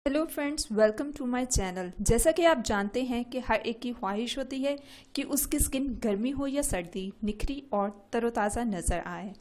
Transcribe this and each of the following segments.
Hello friends, welcome to my channel. जैसा कि आप जानते हैं कि हर एक की ख्वाहिश होती है कि उसकी स्किन गर्मी हो या सर्दी निखरी और तरोताज़ा नज़र आए।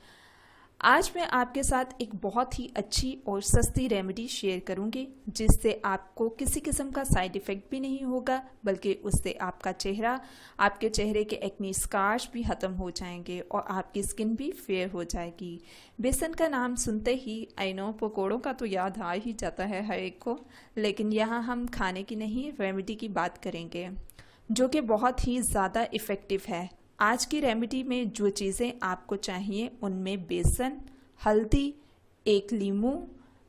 आज मैं आपके साथ एक बहुत ही अच्छी और सस्ती रेमेडी शेयर करूंगी जिससे आपको किसी किस्म का साइड इफ़ेक्ट भी नहीं होगा, बल्कि उससे आपके चेहरे के एक्ने स्कार्स भी ख़त्म हो जाएंगे और आपकी स्किन भी फेयर हो जाएगी। बेसन का नाम सुनते ही आई नो पकौड़ों का तो याद आ ही जाता है हर एक को, लेकिन यहाँ हम खाने की नहीं रेमेडी की बात करेंगे जो कि बहुत ही ज़्यादा इफ़ेक्टिव है। आज की रेमेडी में जो चीज़ें आपको चाहिए उनमें बेसन, हल्दी, एक लीमू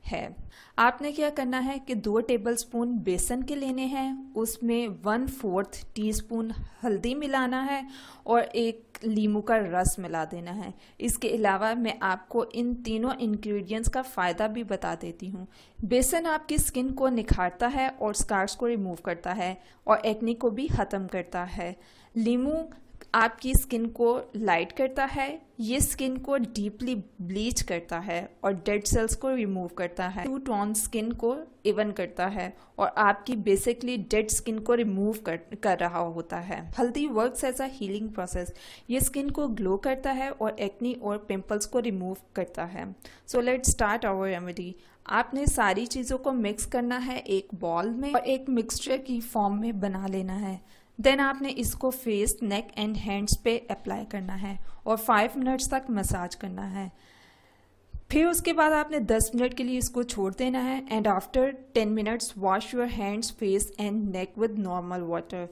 है। आपने क्या करना है कि 2 टेबलस्पून बेसन के लेने हैं, उसमें 1/4 टीस्पून हल्दी मिलाना है और एक लीमू का रस मिला देना है। इसके अलावा मैं आपको इन तीनों इंग्रेडिएंट्स का फ़ायदा भी बता देती हूँ। बेसन आपकी स्किन को निखारता है और स्कार्स को रिमूव करता है और एक्ने को भी ख़त्म करता है। लीमू आपकी स्किन को लाइट करता है, ये स्किन को डीपली ब्लीच करता है और डेड सेल्स को रिमूव करता है, टू टोन स्किन को इवन करता है और आपकी बेसिकली डेड स्किन को रिमूव कर रहा होता है। हल्दी works as a healing process, ये स्किन को ग्लो करता है और एक्ने और पिंपल्स को रिमूव करता है। So let's start our remedy. आपने सारी चीज़ों को मिक्स करना है एक बॉल में और एक मिक्सचर की फॉर्म में बना लेना है। देन आपने इसको फेस, नेक एंड हैंड्स पे अप्लाई करना है और 5 मिनट्स तक मसाज करना है। फिर उसके बाद आपने 10 मिनट के लिए इसको छोड़ देना है and after 10 minutes wash your hands, face and neck with normal water.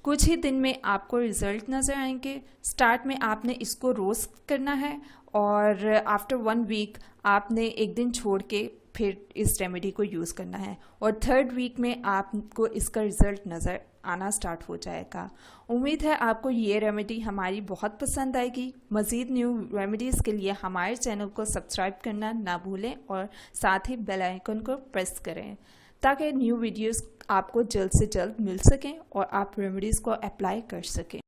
कुछ ही दिन में आपको रिजल्ट नज़र आएंगे। स्टार्ट में आपने इसको रोस्ट करना है और आफ्टर 1 वीक आपने एक दिन छोड़ के फिर इस रेमेडी को यूज़ करना है और 3rd वीक में आपको इसका रिज़ल्ट नज़र आना स्टार्ट हो जाएगा। उम्मीद है आपको ये रेमेडी हमारी बहुत पसंद आएगी। मज़ीद न्यू रेमेडीज़ के लिए हमारे चैनल को सब्सक्राइब करना ना भूलें और साथ ही बेल आइकन को प्रेस करें ताकि न्यू वीडियोस आपको जल्द से जल्द मिल सकें और आप रेमेडीज़ को अप्लाई कर सकें।